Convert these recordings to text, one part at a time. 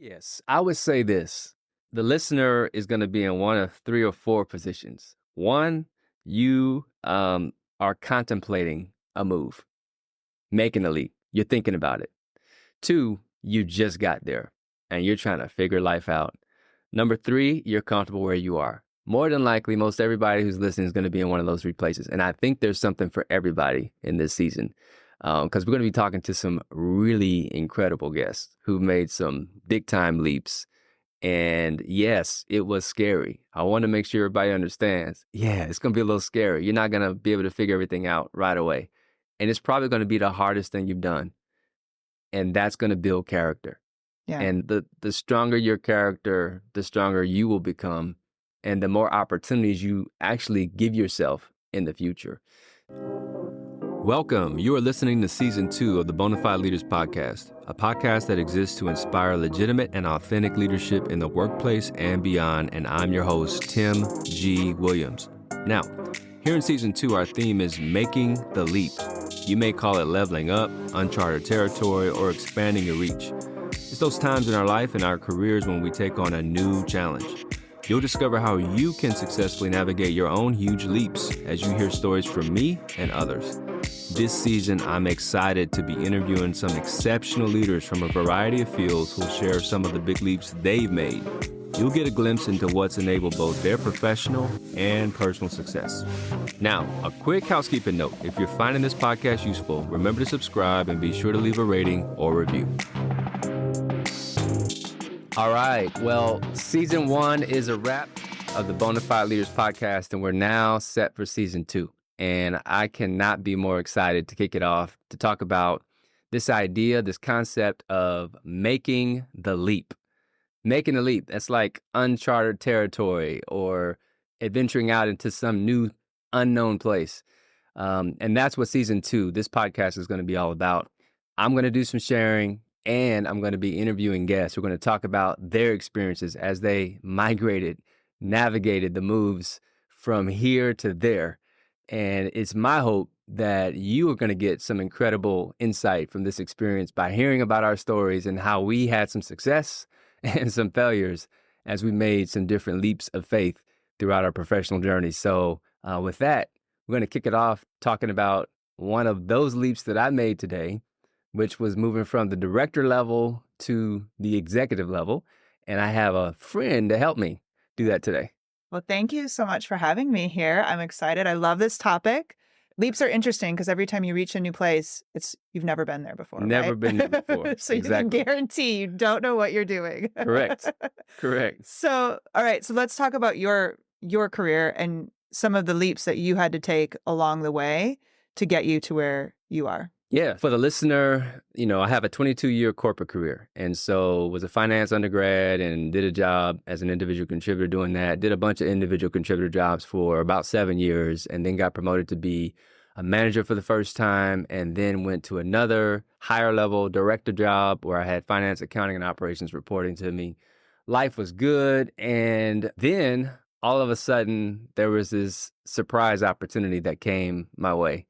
Yes, I would say this. The listener is going to be in one of three or four positions. One, you are contemplating a move, making a leap. You're thinking about it. Two, you just got there and you're trying to figure life out. Number three, you're comfortable where you are. More than likely, most everybody who's listening is going to be in one of those three places. And I think there's something for everybody in this season because we're going to be talking to some really incredible guests who made some big time leaps. And yes, it was scary. I want to make sure everybody understands. Yeah, it's going to be a little scary. You're not going to be able to figure everything out right away. And it's probably going to be the hardest thing you've done. And that's going to build character. Yeah. And the stronger your character, the stronger you will become, and the more opportunities you actually give yourself in the future. Welcome. You are listening to Season 2 of the Bonafide Leaders Podcast, a podcast that exists to inspire legitimate and authentic leadership in the workplace and beyond. And I'm your host, Tim G. Williams. Now, here in Season 2, our theme is Making the Leap. You may call it leveling up, uncharted territory, or expanding your reach. It's those times in our life and our careers when we take on a new challenge. You'll discover how you can successfully navigate your own huge leaps as you hear stories from me and others. This season, I'm excited to be interviewing some exceptional leaders from a variety of fields who'll share some of the big leaps they've made. You'll get a glimpse into what's enabled both their professional and personal success. Now, a quick housekeeping note. If you're finding this podcast useful, remember to subscribe and be sure to leave a rating or review. All right. Well, Season 1 is a wrap of the Bonafide Leaders Podcast, and we're now set for Season 2. And I cannot be more excited to kick it off, to talk about this idea, this concept of making the leap. Making the leap, that's like uncharted territory or adventuring out into some new unknown place. And that's what Season 2, this podcast is going to be all about. I'm going to do some sharing and I'm going to be interviewing guests. We're going to talk about their experiences as they navigated the moves from here to there. And it's my hope that you are going to get some incredible insight from this experience by hearing about our stories and how we had some success and some failures as we made some different leaps of faith throughout our professional journey. So with that, we're going to kick it off talking about one of those leaps that I made today, which was moving from the director level to the executive level. And I have a friend to help me do that today. Well, thank you so much for having me here. I'm excited. I love this topic. Leaps are interesting because every time you reach a new place, you've never been there before. Never right? been there before. So Exactly. You can guarantee you don't know what you're doing. Correct. So, all right. So let's talk about your career and some of the leaps that you had to take along the way to get you to where you are. Yeah. For the listener, I have a 22-year corporate career. And so was a finance undergrad and did a job as an individual contributor doing that. Did a bunch of individual contributor jobs for about 7 years and then got promoted to be a manager for the first time and then went to another higher level director job where I had finance, accounting, and operations reporting to me. Life was good. And then all of a sudden there was this surprise opportunity that came my way.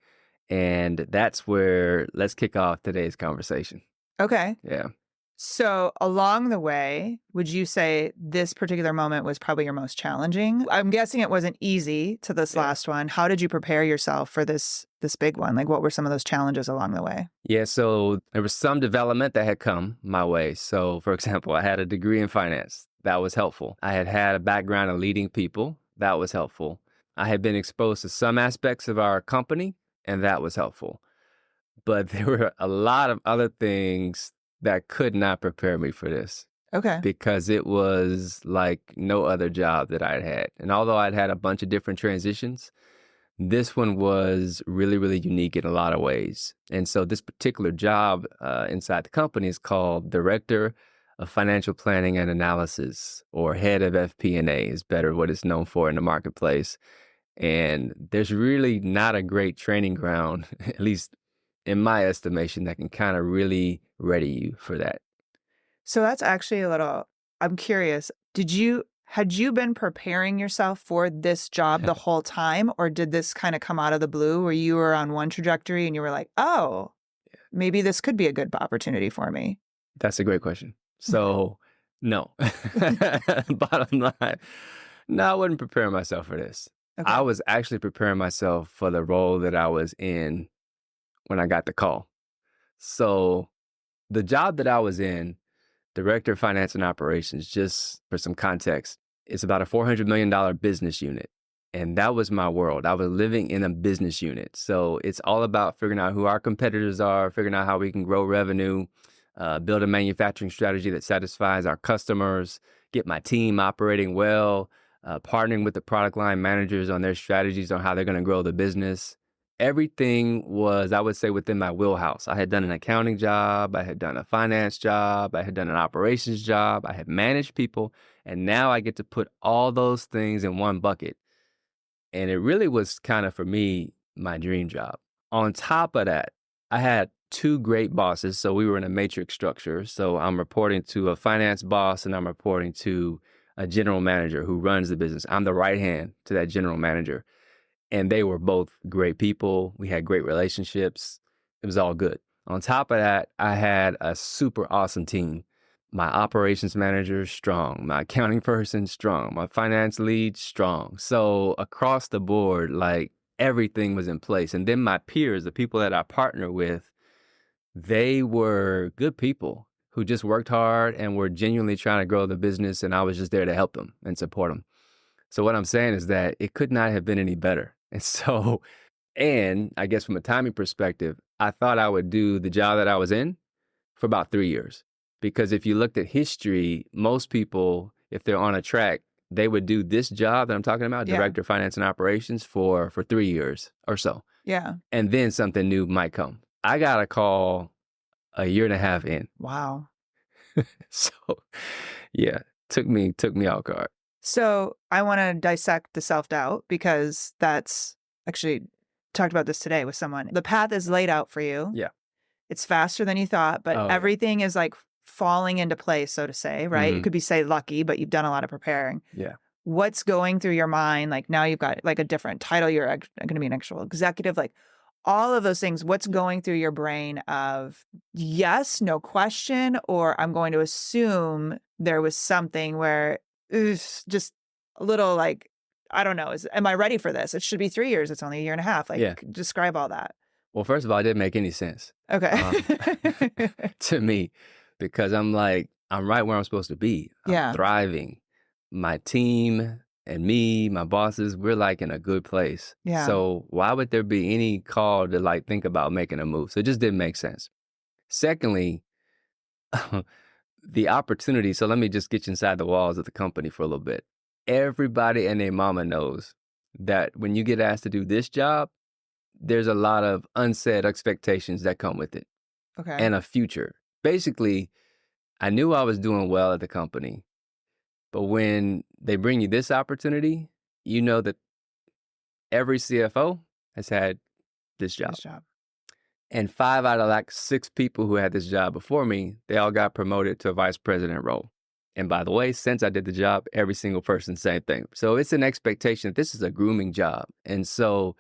And that's where let's kick off today's conversation. Okay. Yeah. So along the way, would you say this particular moment was probably your most challenging? I'm guessing it wasn't easy to this last one. How did you prepare yourself for this big one? Like, what were some of those challenges along the way? Yeah, so there was some development that had come my way. So, for example, I had a degree in finance. That was helpful. I had a background in leading people. That was helpful. I had been exposed to some aspects of our company, and that was helpful. But there were a lot of other things that could not prepare me for this. Okay. Because it was like no other job that I'd had. And although I'd had a bunch of different transitions, this one was really, really unique in a lot of ways. And so this particular job inside the company is called Director of Financial Planning and Analysis, or Head of FP&A is better what it's known for in the marketplace. And there's really not a great training ground, at least in my estimation, that can kind of really ready you for that. So that's actually I'm curious, had you been preparing yourself for this job the whole time, or did this kind of come out of the blue where you were on one trajectory and you were like, oh, maybe this could be a good opportunity for me? That's a great question. So No. Bottom line, no, I wasn't preparing myself for this. I Okay. was actually preparing myself for the role that I was in when I got the call. So the job that I was in, Director of Finance and Operations, just for some context, it's about a $400 million business unit. And that was my world. I was living in a business unit. So it's all about figuring out who our competitors are, figuring out how we can grow revenue, build a manufacturing strategy that satisfies our customers, get my team operating well, partnering with the product line managers on their strategies on how they're going to grow the business. Everything was, I would say, within my wheelhouse. I had done an accounting job, I had done a finance job, I had done an operations job, I had managed people, and now I get to put all those things in one bucket. And it really was kind of, for me, my dream job. On top of that, I had two great bosses. So we were in a matrix structure. So I'm reporting to a finance boss and I'm reporting to a general manager who runs the business. I'm the right hand to that general manager. And they were both great people. We had great relationships. It was all good. On top of that, I had a super awesome team. My operations manager, strong. My accounting person, strong. My finance lead, strong. So across the board, like everything was in place. And then my peers, the people that I partner with, they were good people who just worked hard and were genuinely trying to grow the business. And I was just there to help them and support them. So what I'm saying is that it could not have been any better. And so, and I guess from a timing perspective, I thought I would do the job that I was in for about 3 years. Because if you looked at history, most people, if they're on a track, they would do this job that I'm talking about, Yeah. Director of Finance and Operations, for 3 years or so. Yeah. And then something new might come. I got a call a year and a half in. Wow. So yeah, took me off guard. So I want to dissect the self-doubt because that's actually talked about this today with someone. The path is laid out for you. Yeah. It's faster than you thought, but Oh, yeah. everything is like falling into place, so to say, right? It Mhm. could be say lucky, but you've done a lot of preparing. Yeah. What's going through your mind? Like now you've got like a different title. You're going to be an actual executive. Like all of those things. What's going through your brain of yes, no question, or I'm going to assume there was something where just a little like I don't know. Am I ready for this? It should be 3 years. It's only a year and a half. Like Yeah. describe all that. Well, first of all, it didn't make any sense Okay. to me because I'm like, I'm right where I'm supposed to be. I'm Yeah. thriving. My team and me, my bosses, we're like in a good place. Yeah. So why would there be any call to like think about making a move? So it just didn't make sense. Secondly, the opportunity. So let me just get you inside the walls of the company for a little bit. Everybody and their mama knows that when you get asked to do this job, there's a lot of unsaid expectations that come with it Okay. and a future. Basically, I knew I was doing well at the company, but when they bring you this opportunity, you know that every CFO has had this job. Nice job. And 5 out of like 6 people who had this job before me, they all got promoted to a vice president role. And by the way, since I did the job, every single person, same thing. So it's an expectation that this is a grooming job. And so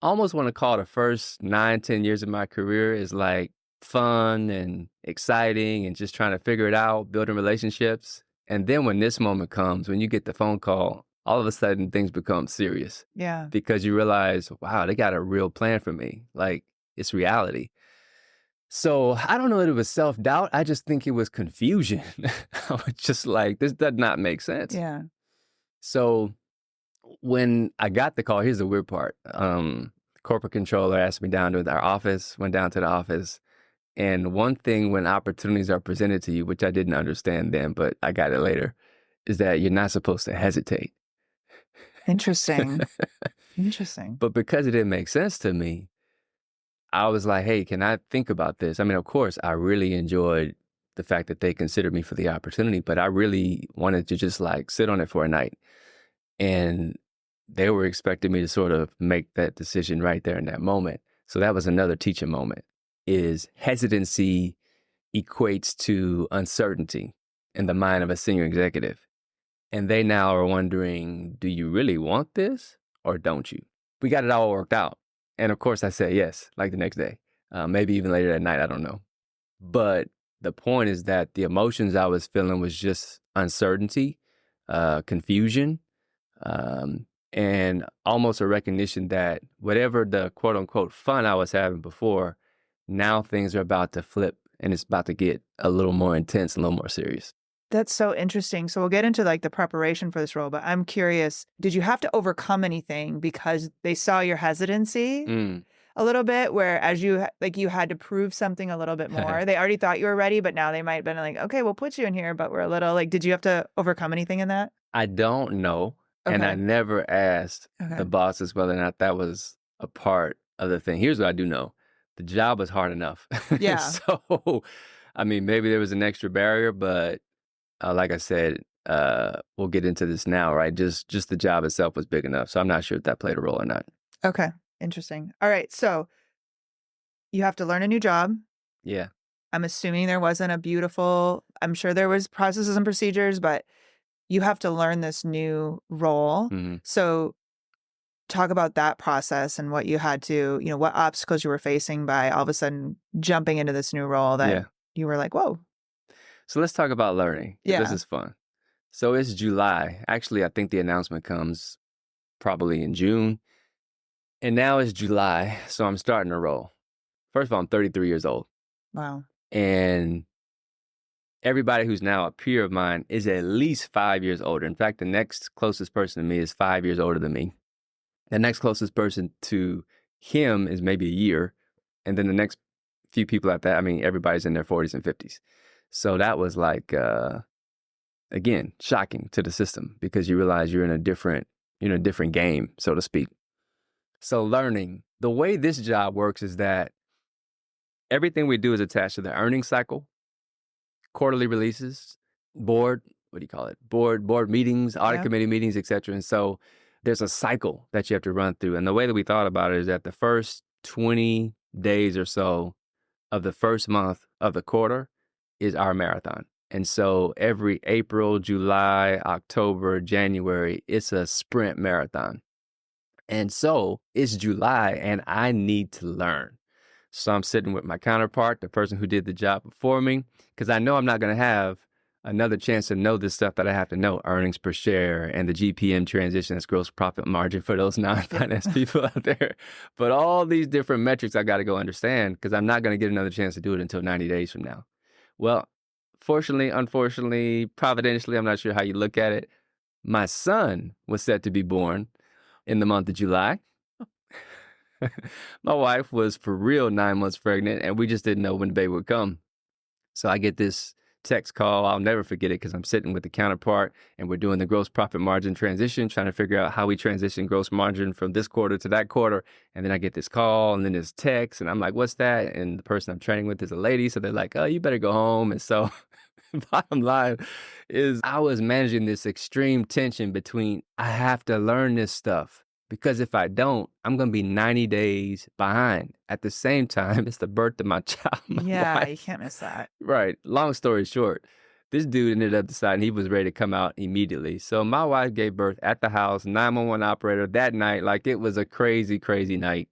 I almost want to call the first 9, 10 years of my career is like fun and exciting and just trying to figure it out, building relationships. And then when this moment comes, when you get the phone call, all of a sudden things become serious Yeah. because you realize, wow, they got a real plan for me. Like it's reality. So I don't know if it was self-doubt. I just think it was confusion. I was just like, this does not make sense. Yeah. So when I got the call, here's the weird part. Corporate controller asked me down to our office, went down to the office. And one thing when opportunities are presented to you, which I didn't understand then, but I got it later, is that you're not supposed to hesitate. Interesting. Interesting. But because it didn't make sense to me, I was like, hey, can I think about this? I mean, of course, I really enjoyed the fact that they considered me for the opportunity, but I really wanted to just like sit on it for a night. And they were expecting me to sort of make that decision right there in that moment. So that was another teaching moment is hesitancy equates to uncertainty in the mind of a senior executive. And they now are wondering, do you really want this or don't you? We got it all worked out. And of course I said yes, like the next day, maybe even later that night, I don't know. But the point is that the emotions I was feeling was just uncertainty, confusion, and almost a recognition that whatever the quote unquote fun I was having before, now things are about to flip and it's about to get a little more intense, a little more serious. That's so interesting. So we'll get into like the preparation for this role, but I'm curious, did you have to overcome anything because they saw your hesitancy Mm. a little bit where as like you had to prove something a little bit more? They already thought you were ready, but now they might have been like, "Okay, we'll put you in here, but we're a little like," did you have to overcome anything in that? I don't know. And I Okay. never asked Okay. the bosses whether or not that was a part of the thing. Here's what I do know. The job was hard enough. Yeah. So, I mean, maybe there was an extra barrier, but like I said, we'll get into this now, right? Just the job itself was big enough. So I'm not sure if that played a role or not. Okay. Interesting. All right. So you have to learn a new job. Yeah. I'm assuming there wasn't a beautiful, I'm sure there was processes and procedures, but you have to learn this new role. Hmm. So talk about that process and what you had to, what obstacles you were facing by all of a sudden jumping into this new role that Yeah. you were like, whoa, So let's talk about learning, 'cause this yeah, is fun. So it's July. Actually, I think the announcement comes probably in June. And now it's July. So I'm starting to roll. First of all, I'm 33 years old. wow. And everybody who's now a peer of mine is at least 5 years older. In fact, the next closest person to me is 5 years older than me. The next closest person to him is maybe a year. And then the next few people after that, I mean, everybody's in their 40s and 50s. So that was like, again, shocking to the system because you realize you're in a different game, so to speak. So learning, the way this job works is that everything we do is attached to the earnings cycle, quarterly releases, board, what do you call it? Board meetings, audit Yeah. committee meetings, et cetera. And so there's a cycle that you have to run through. And the way that we thought about it is that the first 20 days or so of the first month of the quarter is our marathon. And so every April, July, October, January, it's a sprint marathon. And so it's July and I need to learn. So I'm sitting with my counterpart, the person who did the job before me, because I know I'm not going to have another chance to know this stuff that I have to know, earnings per share and the GPM transition, that's gross profit margin for those non-finance people out there. But all these different metrics I got to go understand because I'm not going to get another chance to do it until 90 days from now. Well, fortunately, unfortunately, providentially, I'm not sure how you look at it. My son was set to be born in the month of July. My wife was for real 9 months pregnant, and we just didn't know when the baby would come. So I get this text call. I'll never forget it because I'm sitting with the counterpart and we're doing the gross profit margin transition, trying to figure out how we transition gross margin from this quarter to that quarter. And then I get this call and then this text, and I'm like, what's that? And the person I'm training with is a lady. So they're like, oh, you better go home. And so bottom line is I was managing this extreme tension between I have to learn this stuff because if I don't, I'm going to be 90 days behind. At the same time, it's the birth of my child, my Yeah. You wife. can't miss that. Right. Long story short, this dude ended up deciding he was ready to come out immediately. So my wife gave birth at the house, 911 operator that night. Like it was a crazy, crazy night.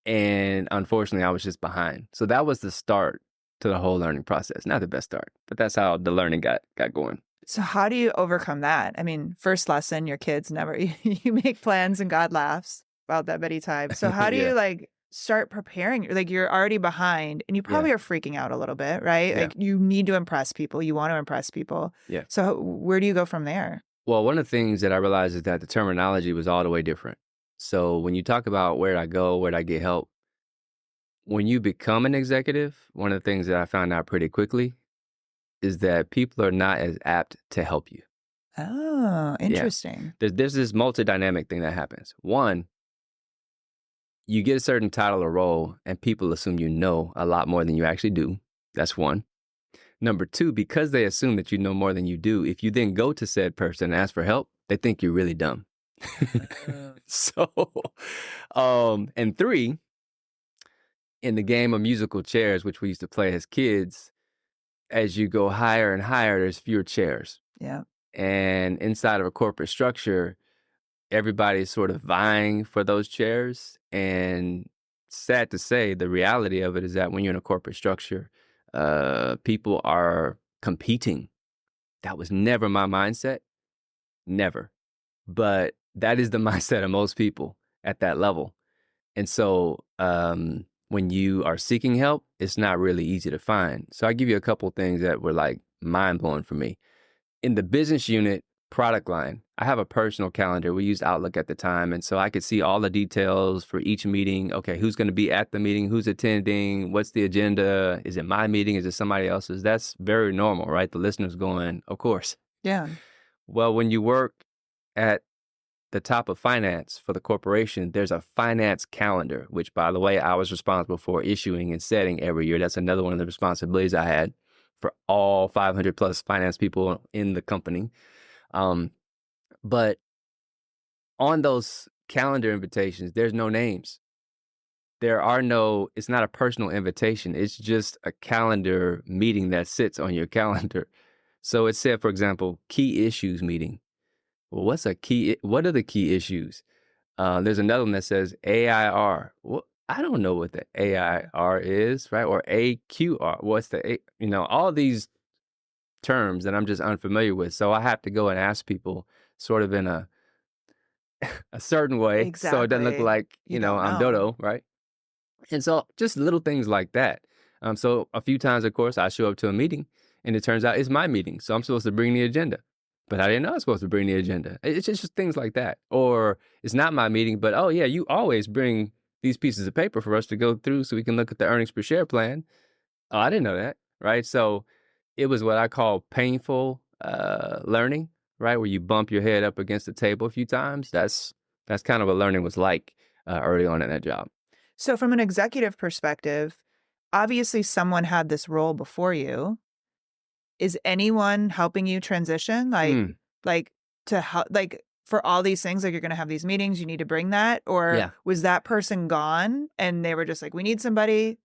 And unfortunately, I was just behind. So that was the start to the whole learning process. Not the best start, but that's how the learning got going. So how do you overcome that? I mean, first lesson, your kids never, you make plans and God laughs about that many times. So how do Yeah. you like start preparing? Like you're already behind and you Yeah. probably are freaking out a little bit, right? Yeah. Like you need to impress people. You want to impress people. Yeah. So where do you go from there? Well, one of the things that I realized is that the terminology was all the way different. So when you talk about where'd I go, where'd I get help, when you become an executive, one of the things that I found out pretty quickly is that people are not as apt to help you. Oh, Yeah. interesting. There's this multi-dynamic thing that happens. One, you get a certain title or role and people assume you know a lot more than you actually do. That's one. Number two, because they assume that you know more than you do, if you then go to said person and ask for help, they think you're really dumb. Uh, So, and three, in the game of musical chairs, which we used to play as kids, as you go higher and higher, there's fewer chairs. yeah. And inside of a corporate structure, everybody's sort of vying for those chairs. And sad to say, the reality of it is that when you're in a corporate structure, people are competing. That was never my mindset, never. But that is the mindset of most people at that level. And so when you are seeking help, it's not really easy to find. So I give you a couple things that were like mind blowing for me. In the business unit product line, I have a personal calendar. We used Outlook at the time. And so I could see all the details for each meeting. Okay, who's going to be at the meeting? Who's attending? What's the agenda? Is it my meeting? Is it somebody else's? That's very normal, right? The listener's going, of course. Yeah. Well, when you work at the top of finance for the corporation, there's a finance calendar, which, by the way, I was responsible for issuing and setting every year. That's another one of the responsibilities I had for all 500 plus finance people in the company. But on those calendar invitations, there's no names. It's not a personal invitation. It's just a calendar meeting that sits on your calendar. So it said, for example, key issues meeting. Well, what are the key issues? There's another one that says AIR. Well, I don't know what the AIR is, right? Or AQR. What's all these terms that I'm just unfamiliar with. So I have to go and ask people sort of in a certain way so it doesn't look Exactly. like, You don't I'm know. Dodo, right? And so just little things like that. So a few times, of course, I show up to a meeting and it turns out it's my meeting. So I'm supposed to bring the agenda. But I didn't know I was supposed to bring the agenda. It's just things like that. Or it's not my meeting, but oh yeah, you always bring these pieces of paper for us to go through so we can look at the earnings per share plan. Oh, I didn't know that, right? So it was what I call painful learning, right? Where you bump your head up against the table a few times. That's kind of what learning was like early on in that job. So from an executive perspective, obviously someone had this role before you. Is anyone helping you transition? Mm, Like to help, like for all these things, like you're going to have these meetings, you need to bring that, or yeah, was that person gone and they were just like, we need somebody.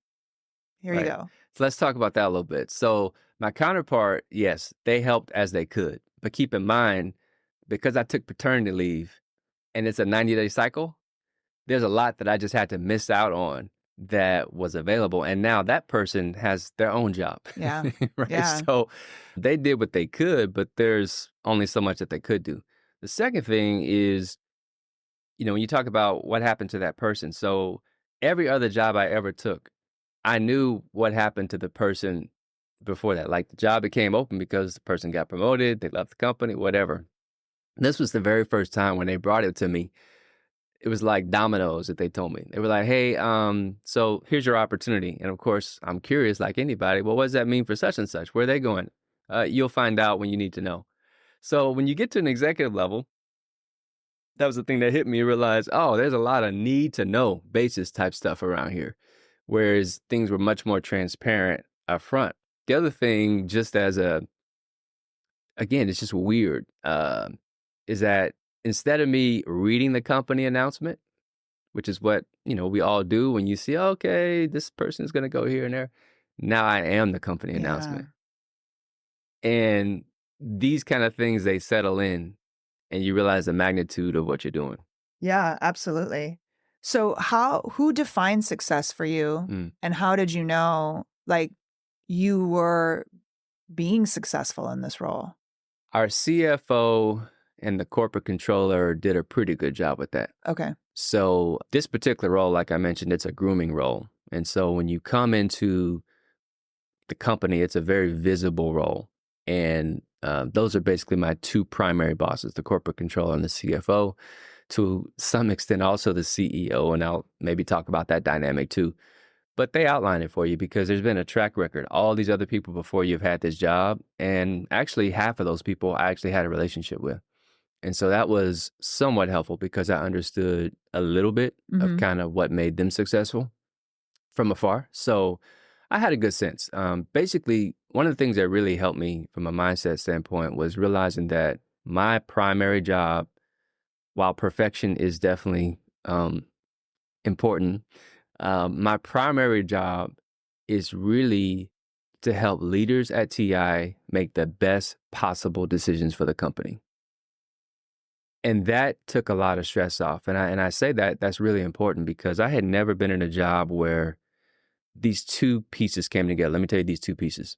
Here you right. go. So let's talk about that a little bit. So my counterpart, yes, they helped as they could. But keep in mind, because I took paternity leave and it's a 90-day cycle, there's a lot that I just had to miss out on that was available. And now that person has their own job, Yeah. right? Yeah. So they did what they could, but there's only so much that they could do. The second thing is, when you talk about what happened to that person. So every other job I ever took, I knew what happened to the person before that. Like the job became open because the person got promoted, they left the company, whatever. This was the very first time when they brought it to me. It was like dominoes that they told me. They were like, "Hey, so here's your opportunity." And of course, I'm curious, like anybody. Well, what does that mean for such and such? Where are they going? You'll find out when you need to know. So when you get to an executive level, that was the thing that hit me. Realize, oh, there's a lot of need to know basis type stuff around here, whereas things were much more transparent up front. The other thing, just as again, it's just weird, is that instead of me reading the company announcement, which is what, we all do when you see, okay, this person is going to go here and there. Now I am the company Yeah. announcement. And these kind of things, they settle in and you realize the magnitude of what you're doing. Yeah, absolutely. So who defines success for you, Mm. and how did you know like you were being successful in this role? Our CFO and the corporate controller did a pretty good job with that. Okay. So this particular role, like I mentioned, it's a grooming role. And so when you come into the company, it's a very visible role. And those are basically my two primary bosses, the corporate controller and the CFO, to some extent also the CEO. And I'll maybe talk about that dynamic too. But they outline it for you because there's been a track record. All these other people before you have had this job. And actually, half of those people I actually had a relationship with. And so that was somewhat helpful because I understood a little bit of Mhm. kind of what made them successful from afar. So I had a good sense. Basically, one of the things that really helped me from a mindset standpoint was realizing that my primary job, while perfection is definitely important, my primary job is really to help leaders at TI make the best possible decisions for the company. And that took a lot of stress off. And I say that that's really important because I had never been in a job where these two pieces came together. Let me tell you these two pieces.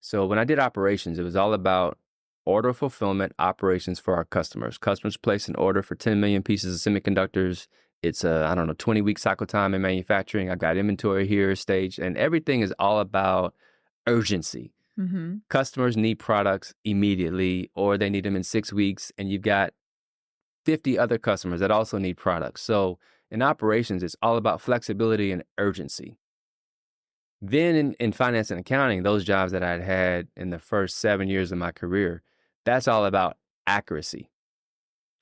So when I did operations, it was all about order fulfillment operations for our customers. Customers place an order for 10 million pieces of semiconductors. It's a, I don't know, 20-week cycle time in manufacturing. I've got inventory here staged, and everything is all about urgency. Mm-hmm. Customers need products immediately, or they need them in 6 weeks, and you've got 50 other customers that also need products. So in operations, it's all about flexibility and urgency. Then in finance and accounting, those jobs that I'd had in the first 7 years of my career, that's all about accuracy.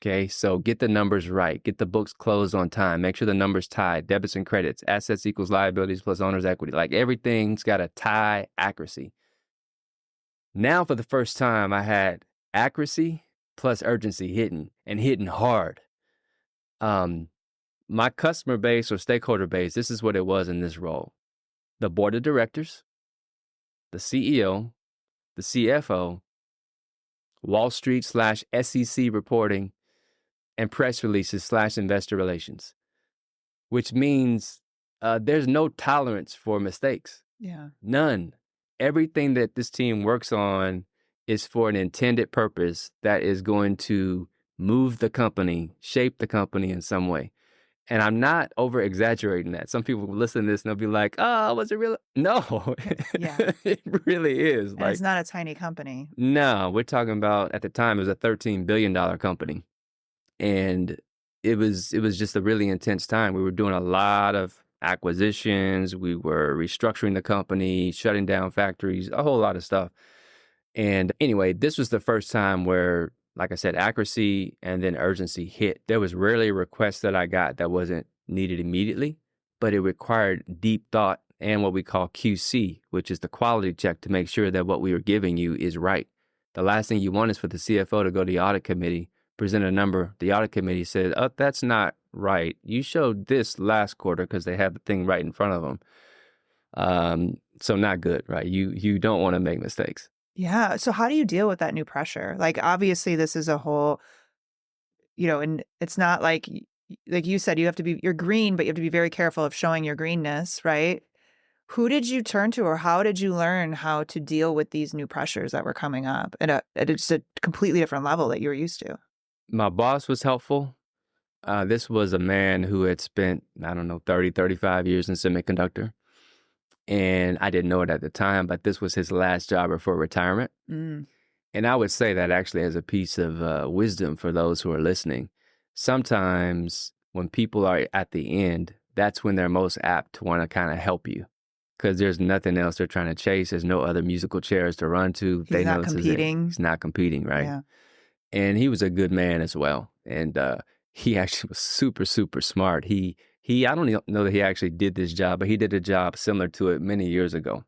Okay, so get the numbers right, get the books closed on time, make sure the numbers tied, debits and credits, assets equals liabilities plus owner's equity. Like everything's got to tie accuracy. Now, for the first time, I had accuracy plus urgency hitting and hitting hard. Um, my customer base or stakeholder base, this is what it was in this role: the board of directors, the CEO, the CFO, Wall Street / SEC reporting, and press releases / investor relations, which means there's no tolerance for mistakes. Yeah. None. Everything that this team works on is for an intended purpose that is going to move the company, shape the company in some way. And I'm not over exaggerating that. Some people will listen to this and they'll be like, oh, was it really? No, Yeah. it really is. And Like, it's not a tiny company. no, we're talking about, at the time, it was a $13 billion company. And it was just a really intense time. We were doing a lot of acquisitions. We were restructuring the company, shutting down factories, a whole lot of stuff. And anyway, this was the first time where, like I said, accuracy and then urgency hit. There was rarely a request that I got that wasn't needed immediately, but it required deep thought and what we call QC, which is the quality check to make sure that what we were giving you is right. The last thing you want is for the CFO to go to the audit committee, present a number. The audit committee said, oh, that's not right. You showed this last quarter, because they had the thing right in front of them. So not good, right? You don't want to make mistakes. Yeah. So how do you deal with that new pressure? Like, obviously, this is a whole, and it's not like you said, you're green, but you have to be very careful of showing your greenness, right? Who did you turn to, or how did you learn how to deal with these new pressures that were coming up at just a completely different level that you were used to? My boss was helpful. This was a man who had spent, I don't know, 30, 35 years in semiconductor. And I didn't know it at the time, but this was his last job before retirement. Mm. And I would say that actually as a piece of wisdom for those who are listening. Sometimes when people are at the end, that's when they're most apt to want to kind of help you, because there's nothing else they're trying to chase. There's no other musical chairs to run to. He's not this is it. competing. He's not competing, right? Yeah. And he was a good man as well. And he actually was super, super smart. I don't know that he actually did this job, but he did a job similar to it many years ago.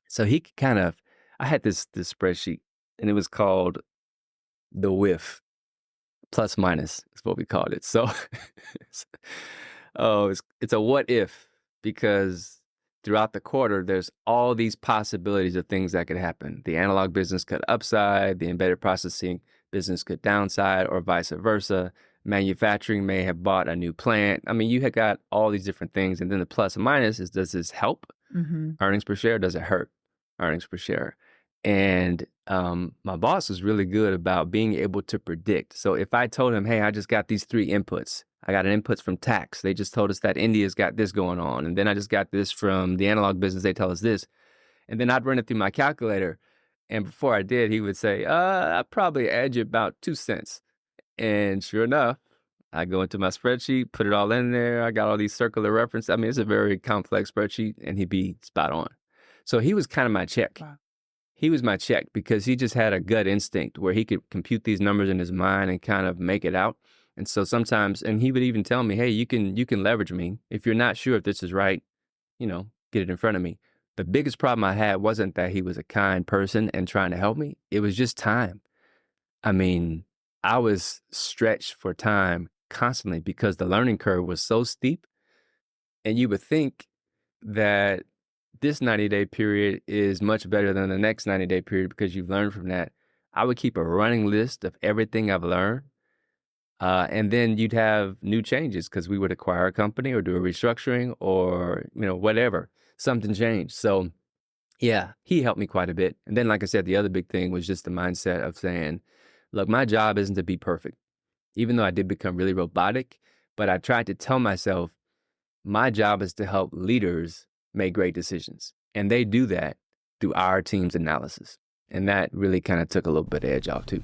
So he kind of, I had this spreadsheet, and it was called the whiff, plus minus is what we called it. So it's a what if, because throughout the quarter, there's all these possibilities of things that could happen. The analog business could upside, the embedded processing business could downside, or vice versa. Manufacturing may have bought a new plant. I mean, you had got all these different things. And then the plus and minus is, does this help Mm-hmm. earnings per share? Does it hurt earnings per share? And my boss was really good about being able to predict. So if I told him, hey, I just got these 3 inputs. I got an inputs from tax. They just told us that India's got this going on. And then I just got this from the analog business. They tell us this. And then I'd run it through my calculator. And before I did, he would say, I'd probably add you about 2 cents. And sure enough, I go into my spreadsheet, put it all in there. I got all these circular references. I mean, it's a very complex spreadsheet, and he'd be spot on. So he was kind of my check. Wow. He was my check because he just had a gut instinct where he could compute these numbers in his mind and kind of make it out. And so sometimes, and he would even tell me, hey, you can leverage me. If you're not sure if this is right, get it in front of me. The biggest problem I had wasn't that he was a kind person and trying to help me. It was just time. I mean, I was stretched for time constantly because the learning curve was so steep. And you would think that this 90-day period is much better than the next 90-day period because you've learned from that. I would keep a running list of everything I've learned. And then you'd have new changes because we would acquire a company or do a restructuring or, whatever. something changed. So yeah, he helped me quite a bit. And then, like I said, the other big thing was just the mindset of saying, look, my job isn't to be perfect, even though I did become really robotic. But I tried to tell myself, my job is to help leaders make great decisions. And they do that through our team's analysis. And that really kind of took a little bit of edge off too.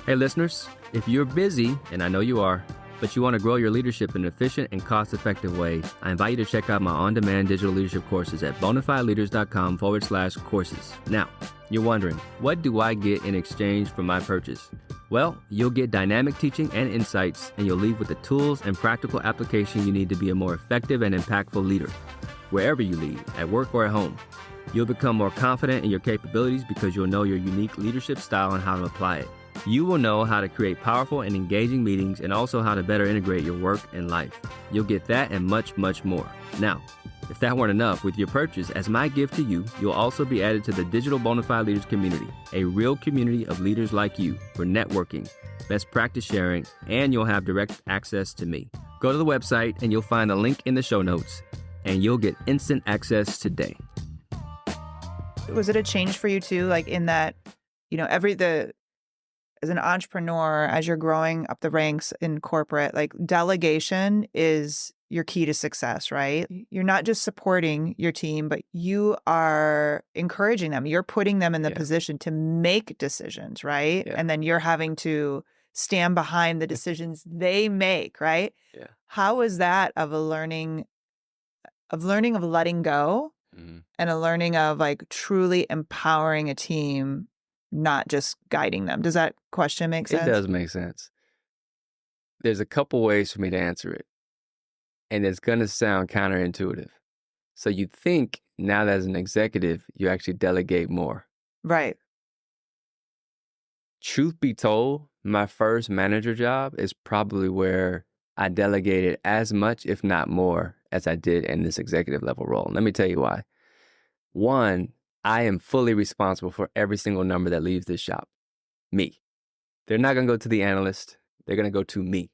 Hey, listeners, if you're busy, and I know you are, but you want to grow your leadership in an efficient and cost-effective way, I invite you to check out my on-demand digital leadership courses at bonafideleaders.com/courses. Now, you're wondering, what do I get in exchange for my purchase? Well, you'll get dynamic teaching and insights, and you'll leave with the tools and practical application you need to be a more effective and impactful leader, wherever you lead, at work or at home. You'll become more confident in your capabilities because you'll know your unique leadership style and how to apply it. You will know how to create powerful and engaging meetings and also how to better integrate your work and life. You'll get that and much, much more. Now, if that weren't enough, with your purchase, as my gift to you, you'll also be added to the Digital Bonafide Leaders community, a real community of leaders like you for networking, best practice sharing, and you'll have direct access to me. Go to the website and you'll find a link in the show notes, and you'll get instant access today. Was it a change for you too? Like in that, as an entrepreneur, as you're growing up the ranks in corporate, like delegation is your key to success, right? You're not just supporting your team, but you are encouraging them. You're putting them in the position to make decisions, right? Yeah. And then you're having to stand behind the decisions they make, right? Yeah. How is that of letting go and a learning of like truly empowering a team, not just guiding them? Does that question make sense? It does make sense. There's a couple ways for me to answer it, and it's going to sound counterintuitive. So you think now that as an executive, you actually delegate more. Right. Truth be told, my first manager job is probably where I delegated as much, if not more, as I did in this executive level role. Let me tell you why. One, I am fully responsible for every single number that leaves this shop. Me. They're not going to go to the analyst. They're going to go to me.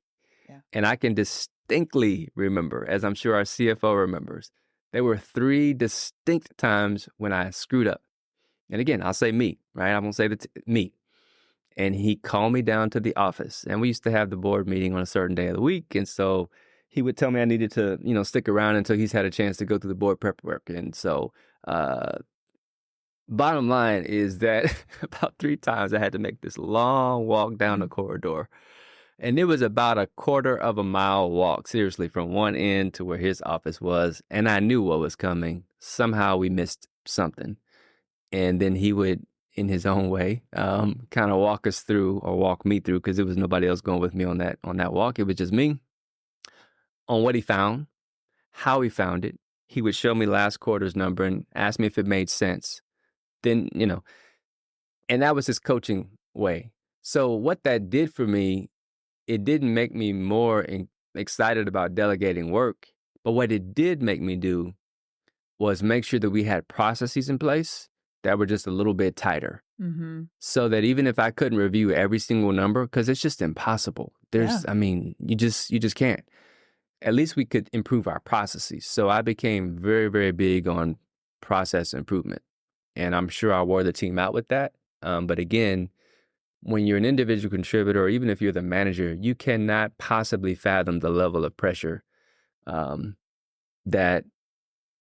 Yeah. And I can distinctly remember, as I'm sure our CFO remembers, there were 3 distinct times when I screwed up. And again, I'll say me, right? I won't say me. And he called me down to the office. And we used to have the board meeting on a certain day of the week. And so he would tell me I needed to, stick around until he's had a chance to go through the board prep work. And so bottom line is that about 3 times I had to make this long walk down the corridor. And it was about a 1/4 mile walk, seriously, from one end to where his office was. And I knew what was coming. Somehow we missed something. And then he would, in his own way, kind of walk us through, or walk me through, because there was nobody else going with me on that walk. It was just me, on what he found, how he found it. He would show me last quarter's number and ask me if it made sense. Then, and that was his coaching way. So what that did for me, it didn't make me more excited about delegating work. But what it did make me do was make sure that we had processes in place that were just a little bit tighter. So that even if I couldn't review every single number, because it's just impossible. You just can't. At least we could improve our processes. So I became very, very big on process improvement. And I'm sure I wore the team out with that. But again, when you're an individual contributor, or even if you're the manager, you cannot possibly fathom the level of pressure that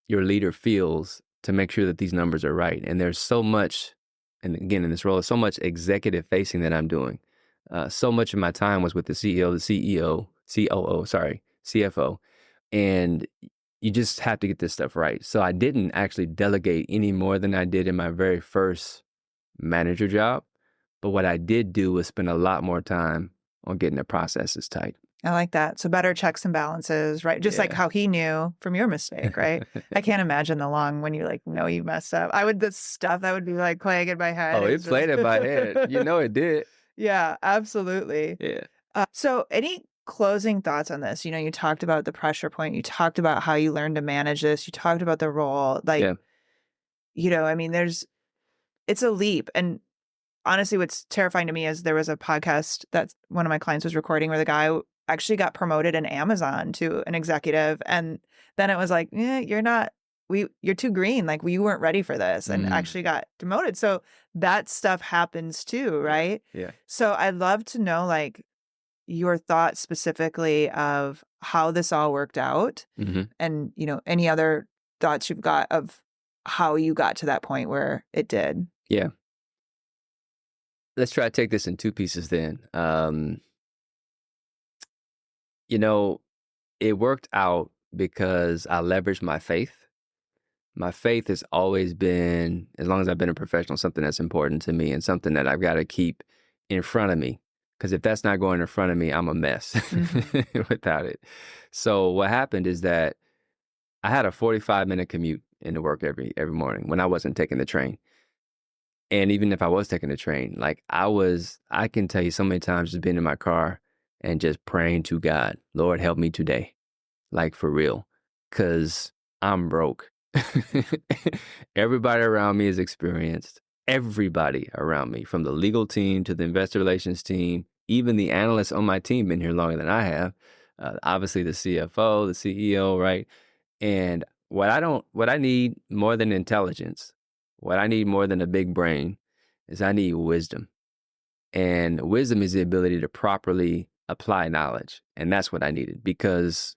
your leader feels to make sure that these numbers are right. And there's so much, and again, in this role, so much executive facing that I'm doing. So much of my time was with the CEO, CFO, and you just have to get this stuff right. So I didn't actually delegate any more than I did in my very first manager job. But what I did do was spend a lot more time on getting the processes tight. I like that. So better checks and balances, right? Just like how he knew from your mistake, right? I can't imagine the long when you you messed up. The stuff that would be playing in my head. Oh, it played in my head. It did. Yeah, absolutely. Yeah. So any closing thoughts on this? You talked about the pressure point. You talked about how you learned to manage this. You talked about the role. It's a leap. And honestly, what's terrifying to me is there was a podcast that one of my clients was recording where the guy actually got promoted in Amazon to an executive. And then it was you're not you're too green. Like you weren't ready for this and Mm, actually got demoted. So that stuff happens too, right? yeah. So I'd love to know like your thoughts specifically of how this all worked out Hmm. and, any other thoughts you've got of how you got to that point where it did. Yeah. Let's try to take this in two pieces then. You know, it worked out because I leveraged my faith. My faith has always been, as long as I've been a professional, something that's important to me and something that I've got to keep in front of me. Because if that's not going in front of me, I'm a mess Mhm. without it. So what happened is that I had a 45-minute commute into work every morning when I wasn't taking the train. And even if I was taking the train, like I can tell you so many times just being in my car and just praying to God, Lord, help me today. Like for real. Cause I'm broke. Everybody around me is experienced. Everybody around me, from the legal team to the investor relations team, even the analysts on my team been here longer than I have. Obviously the CFO, the CEO, right? And what I need more than intelligence, what I need more than a big brain is I need wisdom. And wisdom is the ability to properly apply knowledge. And that's what I needed because,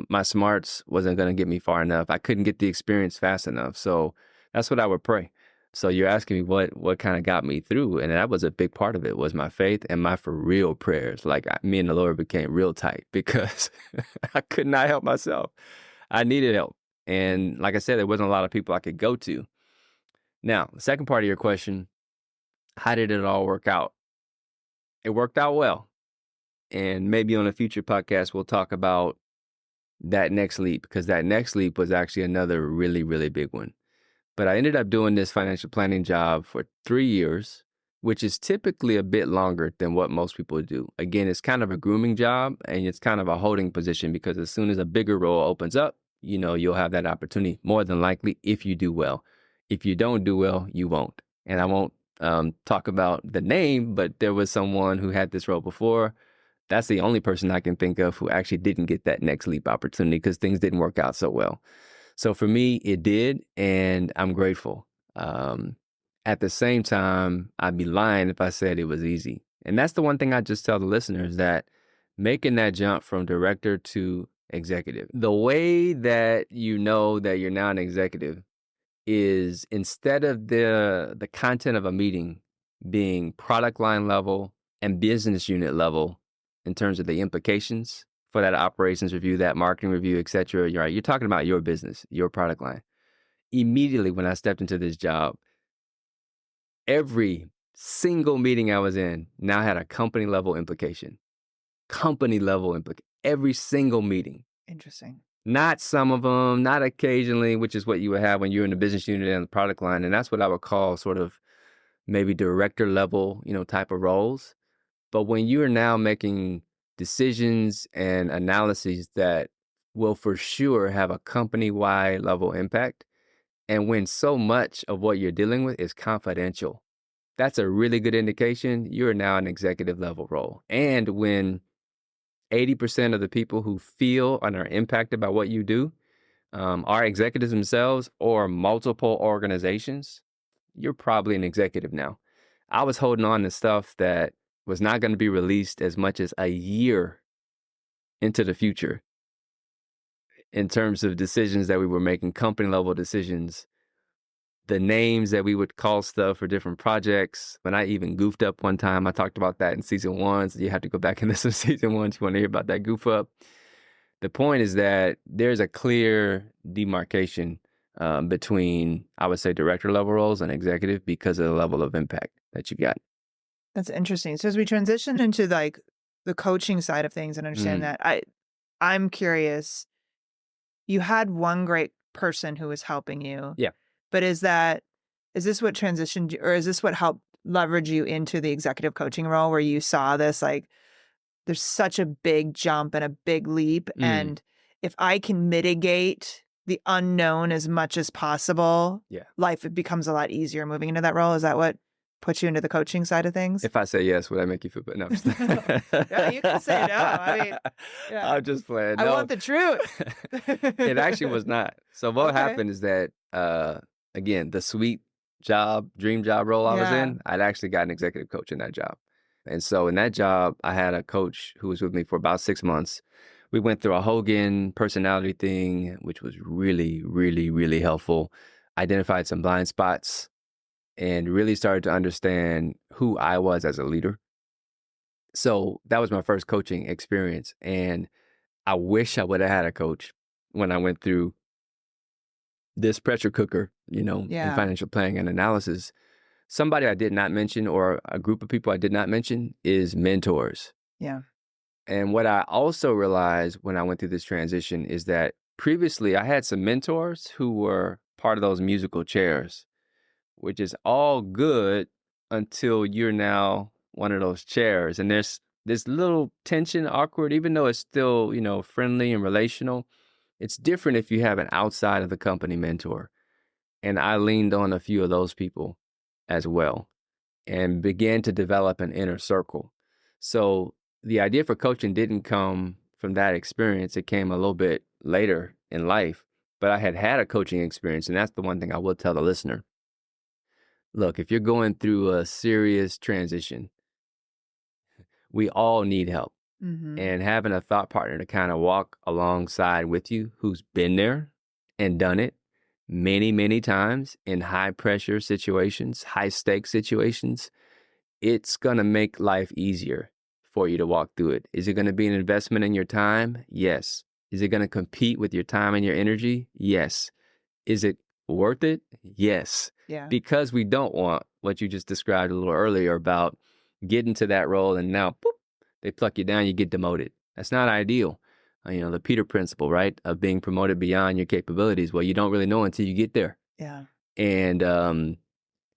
my smarts wasn't going to get me far enough. I couldn't get the experience fast enough. So that's what I would pray. So you're asking me what kind of got me through, and that was a big part of it was my faith and my for real prayers. Like me and the Lord became real tight because I could not help myself. I needed help. And like I said, there wasn't a lot of people I could go to. Now, the second part of your question, how did it all work out? It worked out well. And maybe on a future podcast, we'll talk about that next leap because that next leap was actually another really, really big one. But I ended up doing this financial planning job for 3 years, which is typically a bit longer than what most people do. Again, it's kind of a grooming job and it's kind of a holding position because as soon as a bigger role opens up, you'll have that opportunity more than likely if you do well. If you don't do well, you won't. And I won't talk about the name, but there was someone who had this role before. That's the only person I can think of who actually didn't get that next leap opportunity because things didn't work out so well. So for me, it did, and I'm grateful. Um, at the same time, I'd be lying if I said it was easy. And that's the one thing I just tell the listeners that making that jump from director to executive, the way that you know that you're now an executive is instead of the content of a meeting being product line level and business unit level in terms of the implications for that operations review, that marketing review, et cetera, you're right. You're talking about your business, your product line. Immediately when I stepped into this job, every single meeting I was in now had a company level implication. Company level implication. Every single meeting. Interesting. Not some of them, not occasionally, which is what you would have when you're in the business unit and the product line. And that's what I would call sort of maybe director level, type of roles. But when you're now making decisions and analyses that will for sure have a company wide level impact, and when so much of what you're dealing with is confidential, that's a really good indication you're now an executive level role. And when 80% of the people who feel and are impacted by what you do are executives themselves or multiple organizations, you're probably an executive now. I was holding on to stuff that was not going to be released as much as a year into the future in terms of decisions that we were making, company level decisions, the names that we would call stuff for different projects. When I even goofed up one time, I talked about that in season one. So you have to go back and listen to season one if you want to hear about that goof up. The point is that there's a clear demarcation between, I would say, director level roles and executive because of the level of impact that you got. That's interesting. So as we transition into like the coaching side of things and understand Mm, that, I'm curious, you had one great person who was helping you, yeah. but is this what transitioned you, or is this what helped leverage you into the executive coaching role where you saw this like there's such a big jump and a big leap, Mm, and if I can mitigate the unknown as much as possible, yeah. life it becomes a lot easier moving into that role? Is that what put you into the coaching side of things? If I say yes, would that make you feel better? No, I'm just Yeah, you can say no. I mean, yeah. I'm just playing. I No, want the truth. it actually was not. So what Okay. happened is that, again, the sweet job, dream job role I was Yeah. in, I'd actually got an executive coach in that job. And so in that job, I had a coach who was with me for about 6 months. We went through a Hogan personality thing, which was really, really, really helpful. Identified some blind spots and really started to understand who I was as a leader. So that was my first coaching experience. And I wish I would have had a coach when I went through this pressure cooker, in Yeah. financial planning and analysis. Somebody I did not mention, or a group of people I did not mention, is mentors. Yeah. And what I also realized when I went through this transition is that previously I had some mentors who were part of those musical chairs, which is all good until you're now one of those chairs. And there's this little tension, awkward, even though it's still, friendly and relational. It's different if you have an outside of the company mentor. And I leaned on a few of those people as well and began to develop an inner circle. So the idea for coaching didn't come from that experience. It came a little bit later in life, but I had a coaching experience. And that's the one thing I will tell the listener. Look, if you're going through a serious transition, we all need help. Mm-hmm. And having a thought partner to kind of walk alongside with you who's been there and done it many, many times in high pressure situations, high stakes situations, it's going to make life easier for you to walk through it. Is it going to be an investment in your time? Yes. Is it going to compete with your time and your energy? Yes. Is it worth it? Yes. Yeah. Because we don't want what you just described a little earlier about getting to that role and now, boop, they pluck you down, you get demoted. That's not ideal. The Peter principle, right? Of being promoted beyond your capabilities. Well, you don't really know until you get there. Yeah. And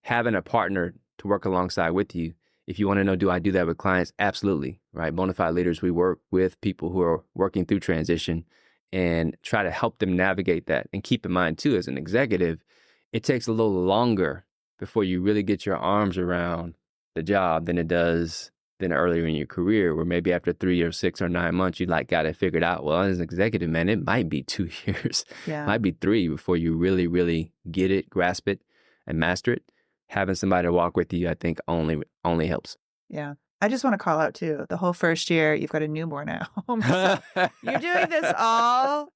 having a partner to work alongside with you. If you want to know, do I do that with clients? Absolutely, right? Bonafide leaders, we work with people who are working through transition and try to help them navigate that. And keep in mind, too, as an executive, it takes a little longer before you really get your arms around the job than earlier in your career, where maybe after 3 or 6 or 9 months, you got it figured out. Well, as an executive, man, it might be 2 years, Yeah. might be 3 before you really, really get it, grasp it, and master it. Having somebody to walk with you, I think only helps. Yeah. I just want to call out too, the whole first year, you've got a newborn at home. So you're doing this all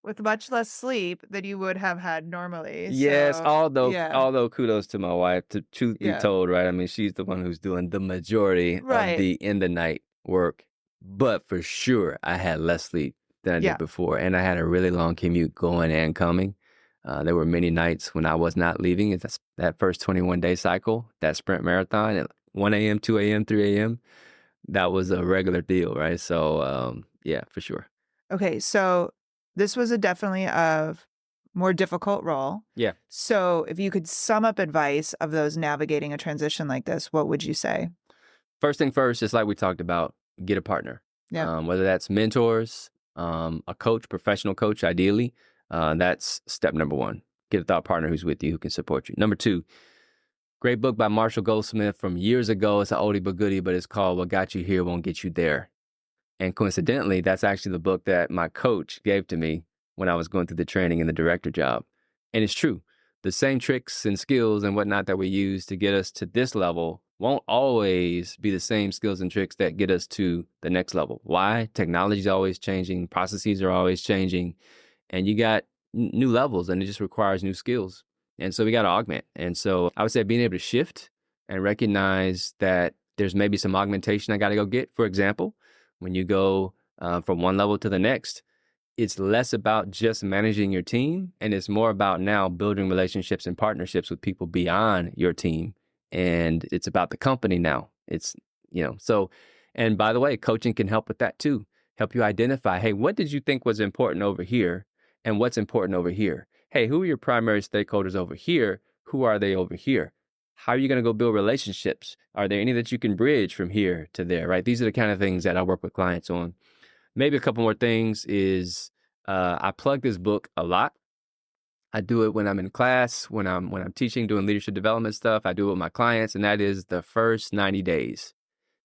with much less sleep than you would have had normally. Yes, So, yeah. although kudos to my wife, to truth be Yeah. told, right? I mean, she's the one who's doing the majority of Right. the in the night work. But for sure, I had less sleep than I Yeah. did before. And I had a really long commute going and coming. There were many nights when I was not leaving. It's that first 21-day cycle, that sprint marathon at 1 a.m., 2 a.m., 3 a.m. That was a regular deal, right? So, yeah, for sure. Okay. So this was definitely a more difficult role. Yeah. So if you could sum up advice of those navigating a transition like this, what would you say? First thing first, just like we talked about, get a partner. Yeah. Whether that's mentors, a coach, professional coach, ideally. That's step number one. Get a thought partner who's with you, who can support you. Number two, great book by Marshall Goldsmith from years ago. It's an oldie but goodie, but it's called What Got You Here Won't Get You There. And coincidentally, that's actually the book that my coach gave to me when I was going through the training and the director job. And it's true. The same tricks and skills and whatnot that we use to get us to this level won't always be the same skills and tricks that get us to the next level. Why? Technology is always changing. Processes are always changing. And you got new levels, and it just requires new skills. And so we got to augment. And so I would say being able to shift and recognize that there's maybe some augmentation I got to go get. For example, when you go from one level to the next, it's less about just managing your team, and it's more about now building relationships and partnerships with people beyond your team. And it's about the company now. It's, so, and by the way, coaching can help with that too. Help you identify, hey, what did you think was important over here? And what's important over here? Hey, who are your primary stakeholders over here? Who are they over here? How are you going to go build relationships? Are there any that you can bridge from here to there, right? These are the kind of things that I work with clients on. Maybe a couple more things is I plug this book a lot. I do it when I'm in class, when I'm teaching, doing leadership development stuff. I do it with my clients, and that is the first 90 days.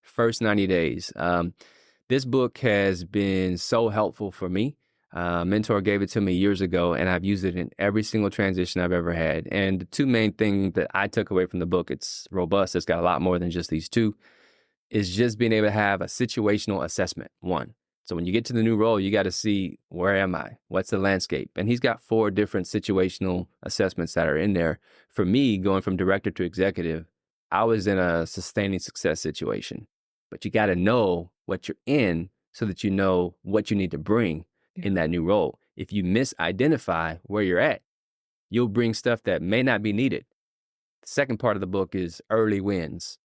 First 90 days. This book has been so helpful for me. Mentor gave it to me years ago, and I've used it in every single transition I've ever had. And the two main things that I took away from the book, it's robust. It's got a lot more than just these two, is just being able to have a situational assessment. One. So when you get to the new role, you got to see, where am I? What's the landscape? And he's got 4 different situational assessments that are in there. For me, going from director to executive, I was in a sustaining success situation. But you got to know what you're in so that you know what you need to bring Yeah. in that new role. If you misidentify where you're at, you'll bring stuff that may not be needed. The second part of the book is early wins.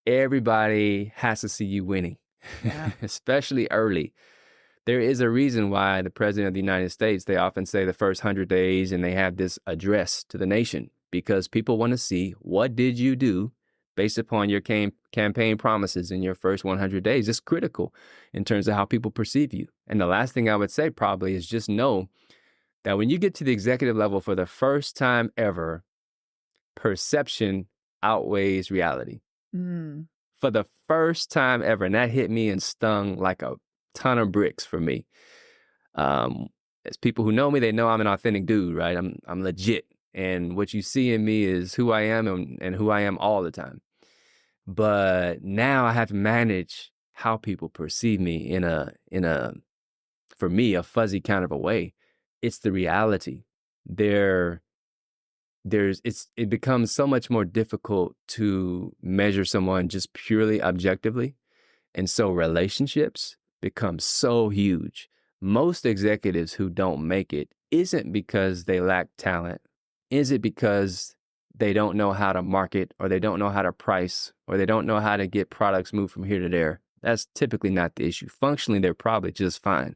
Everybody has to see you winning, Yeah. especially early. There is a reason why the president of the United States, they often say the first 100 days, and they have this address to the nation, because people want to see, what did you do based upon your campaign promises in your first 100 days. It's critical in terms of how people perceive you. And the last thing I would say probably is just know that when you get to the executive level for the first time ever, perception outweighs reality. Mm. For the first time ever, and that hit me and stung like a ton of bricks for me. As people who know me, they know I'm an authentic dude, right? I'm legit. And what you see in me is who I am and who I am all the time. But now I have to manage how people perceive me in a, for me, a fuzzy kind of a way. It's the reality. It becomes so much more difficult to measure someone just purely objectively. And so relationships become so huge. Most executives who don't make it isn't because they lack talent. Is it because they don't know how to market, or they don't know how to price, or they don't know how to get products moved from here to there? That's typically not the issue. Functionally, they're probably just fine.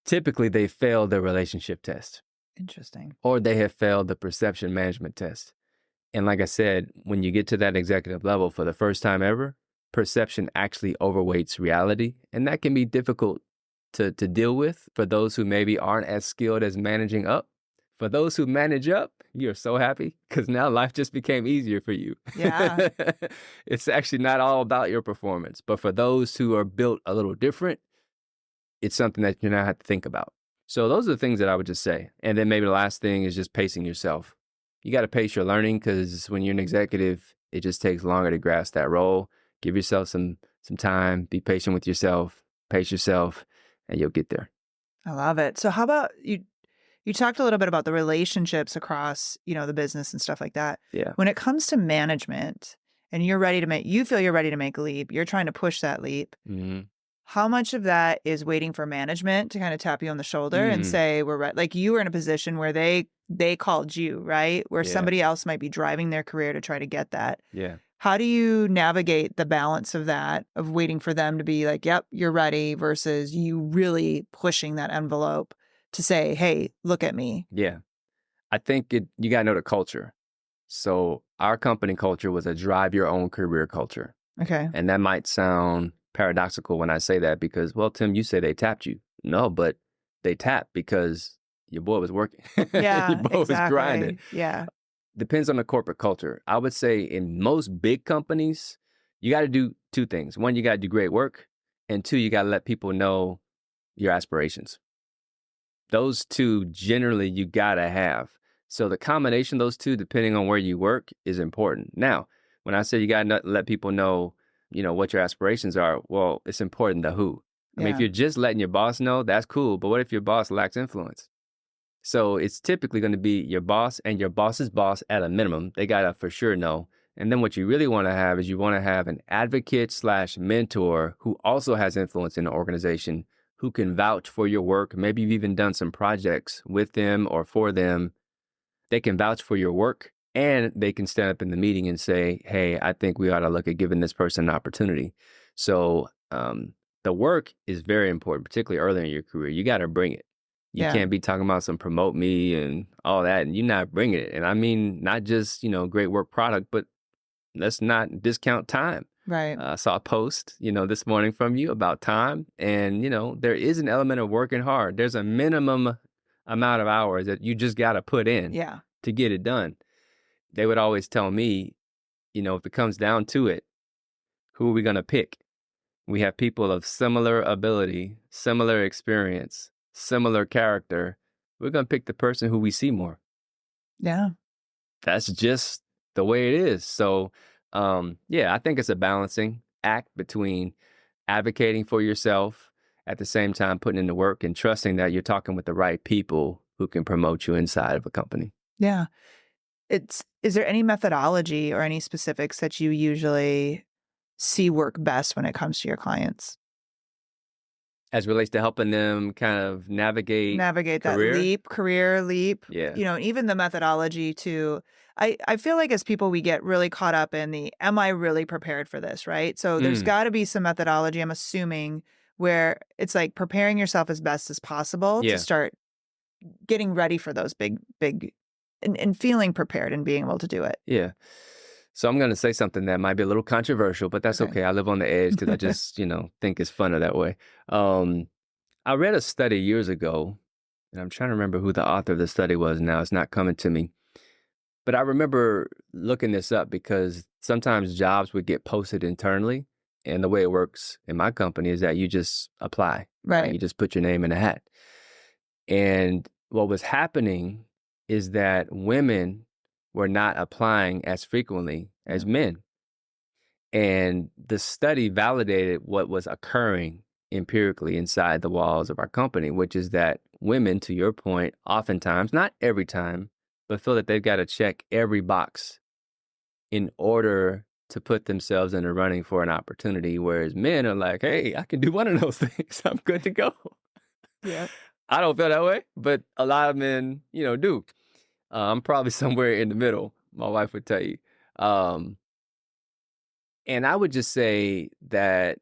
Typically, they fail the relationship test, Interesting. or they have failed the perception management test. And like I said, when you get to that executive level for the first time ever, perception actually overweights reality. And that can be difficult to deal with for those who maybe aren't as skilled as managing up. For those who manage up, you're so happy because now life just became easier for you. Yeah. It's actually not all about your performance. But for those who are built a little different, it's something that you now have to think about. So those are the things that I would just say. And then maybe the last thing is just pacing yourself. You got to pace your learning, because when you're an executive, it just takes longer to grasp that role. Give yourself some time, be patient with yourself, pace yourself, and you'll get there. I love it. So how about you talked a little bit about the relationships across, the business and stuff like that. Yeah. When it comes to management and you feel you're ready to make a leap, you're trying to push that leap. Mm-hmm. How much of that is waiting for management to kind of tap you on the shoulder and say, we're right? Like, you were in a position where they called you, right? Where Yeah. somebody else might be driving their career to try to get that. Yeah. How do you navigate the balance of that, of waiting for them to be like, yep, you're ready, versus you really pushing that envelope to say, hey, look at me? Yeah. I think you got to know the culture. So our company culture was a drive your own career culture. Okay. And that might sound paradoxical when I say that, because, well, Tim, you say they tapped you. No, but they tapped because your boy was working. Yeah, Your boy was grinding. Yeah. Depends on the corporate culture. I would say in most big companies, you got to do 2 things. 1, you got to do great work. And 2, you got to let people know your aspirations. Those 2 generally you got to have. So the combination of those 2, depending on where you work, is important. Now, when I say you got to let people know, what your aspirations are, well, it's important to who. I mean, if Yeah. you're just letting your boss know, that's cool. But what if your boss lacks influence? So it's typically going to be your boss and your boss's boss at a minimum. They got to for sure know. And then what you really want to have is you want to have an advocate/mentor who also has influence in the organization, who can vouch for your work. Maybe you've even done some projects with them or for them. They can vouch for your work, and they can stand up in the meeting and say, hey, I think we ought to look at giving this person an opportunity. So the work is very important, particularly early in your career. You got to bring it. You Yeah. can't be talking about some promote me and all that, and you're not bringing it. And I mean, not just, great work product, but let's not discount time. Right. I saw a post, this morning from you about time. And, there is an element of working hard. There's a minimum amount of hours that you just got to put in Yeah. to get it done. They would always tell me, if it comes down to it, who are we going to pick? We have people of similar ability, similar experience, similar character. We're going to pick the person who we see more. Yeah. That's just the way it is. So, yeah, I think it's a balancing act between advocating for yourself at the same time putting in the work and trusting that you're talking with the right people who can promote you inside of a company. Yeah. Is there any methodology or any specifics that you usually see work best when it comes to your clients? As relates to helping them kind of navigate Navigate that career. career leap, Yeah. even the methodology to I feel like as people we get really caught up in the am I really prepared for this, right? So there's Mm, got to be some methodology, I'm assuming, where it's like preparing yourself as best as possible to yeah. start getting ready for those big and feeling prepared and being able to do it. Yeah. So I'm going to say something that might be a little controversial, but that's Okay. okay. I live on the edge because I just, think it's funner that way. Um, I read a study years ago, and I'm trying to remember who the author of the study was now. It's not coming to me. But I remember looking this up because sometimes jobs would get posted internally. And the way it works in my company is that you just apply, right? Right. You just put your name in a hat. And what was happening is that women were not applying as frequently Yeah. as men. And the study validated what was occurring empirically inside the walls of our company, which is that women, to your point, oftentimes, not every time, but feel that they've got to check every box in order to put themselves in the running for an opportunity. Whereas men are like, hey, I can do one of those things. I'm good to go. Yep. I don't feel that way, but a lot of men, do. I'm probably somewhere in the middle, my wife would tell you. Um, and I would just say that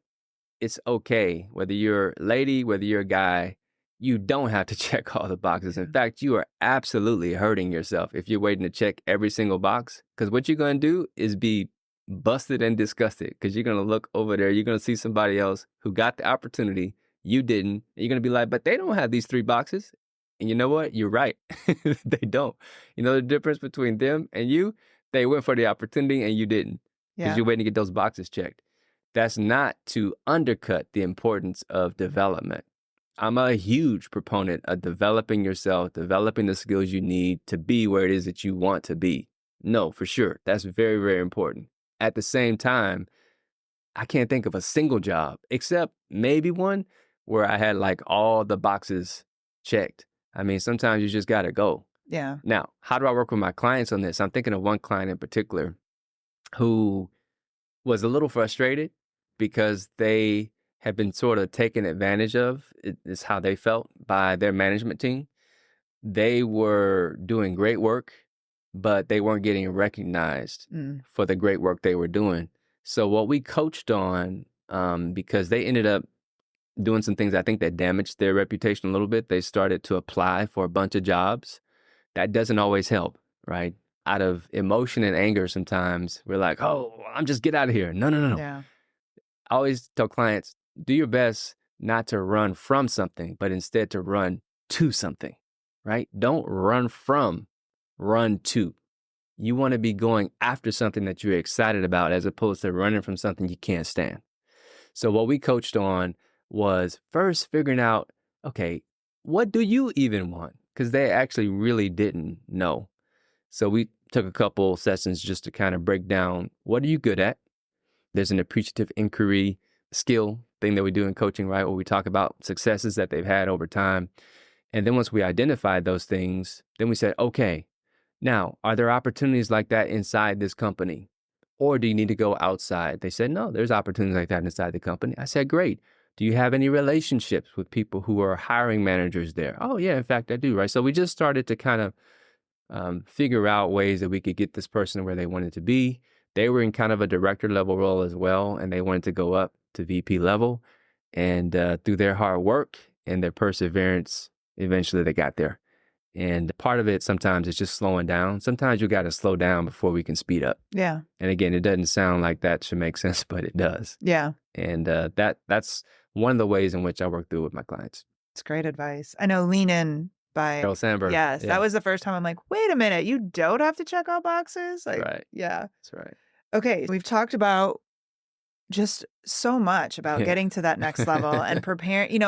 it's okay whether you're a lady, whether you're a guy, you don't have to check all the boxes. In Yeah. fact, you are absolutely hurting yourself if you're waiting to check every single box. Because what you're going to do is be busted and disgusted because you're going to look over there, you're going to see somebody else who got the opportunity, you didn't. And you're going to be like, but they don't have these 3 boxes. And you know what? You're right. They don't. You know the difference between them and you? They went for the opportunity and you didn't because Yeah. you're waiting to get those boxes checked. That's not to undercut the importance of development. I'm a huge proponent of developing yourself, developing the skills you need to be where it is that you want to be. No, for sure. That's very, very important. At the same time, I can't think of a single job except maybe one where I had like all the boxes checked. I mean, sometimes you just got to go. Yeah. Now, how do I work with my clients on this? I'm thinking of one client in particular who was a little frustrated because they had been sort of taken advantage of, is how they felt, by their management team. They were doing great work, but they weren't getting recognized Mm. for the great work they were doing. So what we coached on, because they ended up doing some things I think that damaged their reputation a little bit, they started to apply for a bunch of jobs. That doesn't always help, right? Out of emotion and anger, sometimes we're like, oh, I'm just get out of here. No, no, no, no. Yeah. I always tell clients, do your best not to run from something, but instead to run to something, right? Don't run from, run to. You want to be going after something that you're excited about as opposed to running from something you can't stand. So what we coached on was first figuring out, okay, what do you even want? Because they actually really didn't know. So we took a couple sessions just to kind of break down, what are you good at? There's an appreciative inquiry skill thing that we do in coaching, right? Where we talk about successes that they've had over time. And then once we identified those things, then we said, okay, now, are there opportunities like that inside this company? Or do you need to go outside? They said, no, there's opportunities like that inside the company. I said, great. Do you have any relationships with people who are hiring managers there? Oh, yeah, in fact, I do, right? So we just started to kind of figure out ways that we could get this person where they wanted to be. They were in kind of a director level role as well, and they wanted to go up to VP level. And through their hard work and their perseverance, eventually they got there. And part of it sometimes is just slowing down. Sometimes you got to slow down before we can speed up. Yeah. And again, it doesn't sound like that should make sense, but it does. Yeah. And that's one of the ways in which I work through with my clients. It's great advice. I know lean in by Carol Sandburg. yes, that Yeah. was the first time I'm like, "Wait a minute, you don't have to check all boxes?" That's Like, right. yeah. That's right. Okay, we've talked about just so much about Yeah. getting to that next level and preparing,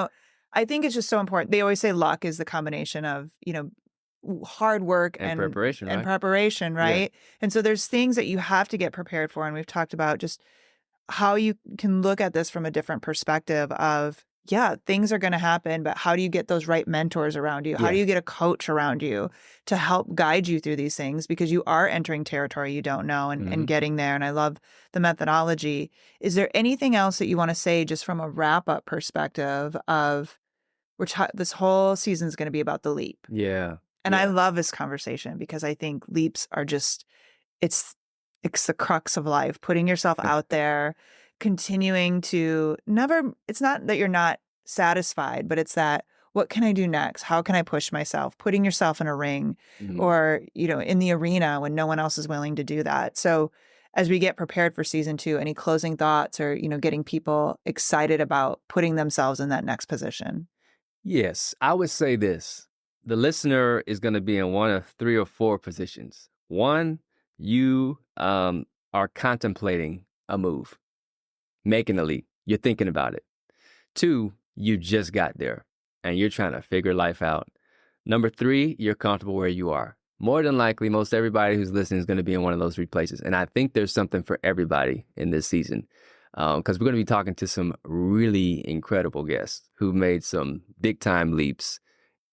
I think it's just so important. They always say luck is the combination of, hard work And preparation, and right? preparation, Yeah. right? And so there's things that you have to get prepared for, and we've talked about just how you can look at this from a different perspective of, yeah, things are going to happen, but how do you get those right mentors around you? How do Yeah. you get a coach around you to help guide you through these things? Because you are entering territory you don't know and Mhm. getting there. And I love the methodology. Is there anything else that you want to say just from a wrap up perspective of which this whole season is going to be about the leap? Yeah. And I Yeah. love this conversation because I think leaps are just it's it's the crux of life, putting yourself out there, continuing to never it's not that you're not satisfied, but it's that what can I do next? How can I push myself? Putting yourself in a ring Mhm. or, in the arena when no one else is willing to do that. So as we get prepared for season 2, any closing thoughts or, getting people excited about putting themselves in that next position? Yes, I would say this. The listener is going to be in one of 3 or 4 positions. One, you are contemplating a move, making a leap. You're thinking about it. 2, you just got there and you're trying to figure life out. Number 3, you're comfortable where you are. More than likely, most everybody who's listening is going to be in one of those 3 places. And I think there's something for everybody in this season because we're going to be talking to some really incredible guests who made some big time leaps.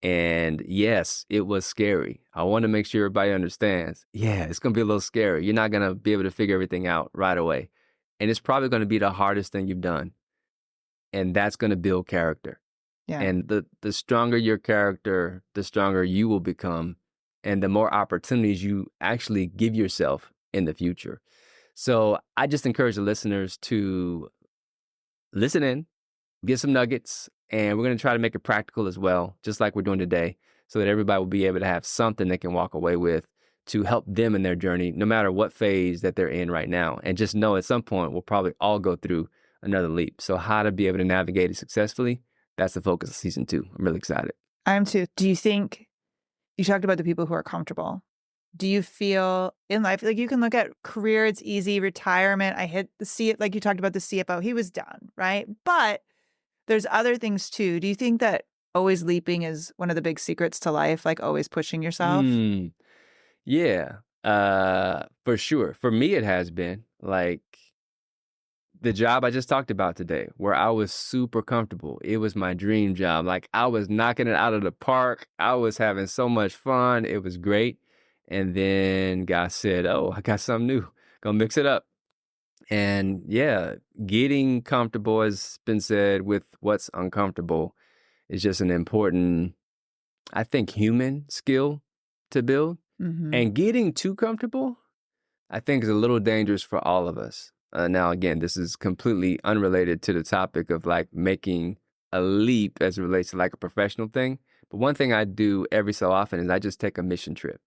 And yes, it was scary. I want to make sure everybody understands. Yeah, it's going to be a little scary. You're not going to be able to figure everything out right away. And it's probably going to be the hardest thing you've done. And that's going to build character. Yeah. And the stronger your character, the stronger you will become, and the more opportunities you actually give yourself in the future. So I just encourage the listeners to listen in, get some nuggets, and we're going to try to make it practical as well, just like we're doing today, so that everybody will be able to have something they can walk away with to help them in their journey, no matter what phase that they're in right now. And just know at some point we'll probably all go through another leap. So how to be able to navigate it successfully, that's the focus of season 2. I'm really excited. I am too. Do you think you talked about the people who are comfortable? Do you feel in life like you can look at career, it's easy, retirement, I hit the C like you talked about the CFO, he was done, right? But there's other things too. Do you think that always leaping is one of the big secrets to life, like always pushing yourself? Mm, yeah, for sure. For me, it has been like the job I just talked about today, where I was super comfortable. It was my dream job. Like I was knocking it out of the park. I was having so much fun. It was great. And then God said, "Oh, I got something new. Go mix it up." And yeah, getting comfortable, has been said, with what's uncomfortable is just an important, I think, human skill to build. Mhm. And getting too comfortable, I think, is a little dangerous for all of us. Now, again, this is completely unrelated to the topic of like making a leap as it relates to like a professional thing. But one thing I do every so often is I just take a mission trip.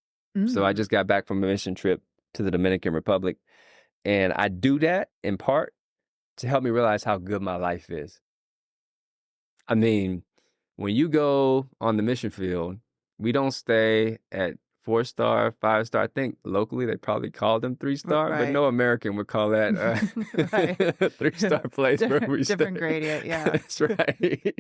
So I Mm. just got back from a mission trip to the Dominican Republic. And I do that in part to help me realize how good my life is. I mean, when you go on the mission field, we don't stay at 4-star, 5-star. I think locally they probably call them 3-star, but Right. no American would call that Right. a 3-star place where we stay. Different gradient, yeah. That's right.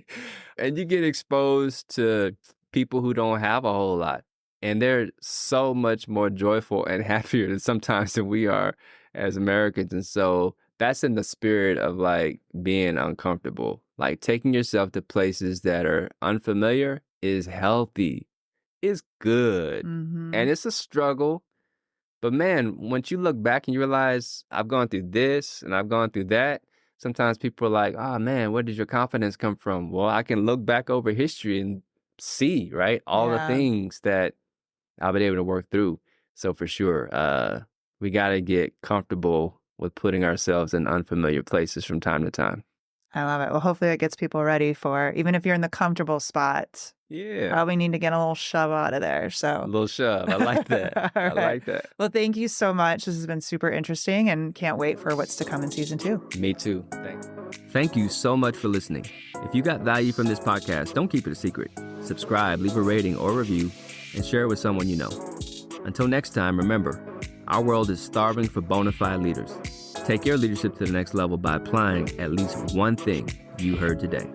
And you get exposed to people who don't have a whole lot. And they're so much more joyful and happier than sometimes than we are as Americans. And so that's in the spirit of like being uncomfortable. Like taking yourself to places that are unfamiliar is healthy, is good. And Mhm. it's a struggle. But man, once you look back and you realize I've gone through this and I've gone through that, sometimes people are like, oh man, where did your confidence come from? Well, I can look back over history and see, right? All the Yeah. things that I've been able to work through. So for sure, we got to get comfortable with putting ourselves in unfamiliar places from time to time. I love it. Well, hopefully that gets people ready for even if you're in the comfortable spot, Yeah. Probably need to get a little shove out of there. A So, little shove. I like that. all I right. like that. Well, thank you so much. This has been super interesting and can't wait for what's to come in season 2. Me too. Thanks. Thank you so much for listening. If you got value from this podcast, don't keep it a secret. Subscribe, leave a rating or review, and share it with someone you know. Until next time, remember, our world is starving for bona fide leaders. Take your leadership to the next level by applying at least one thing you heard today.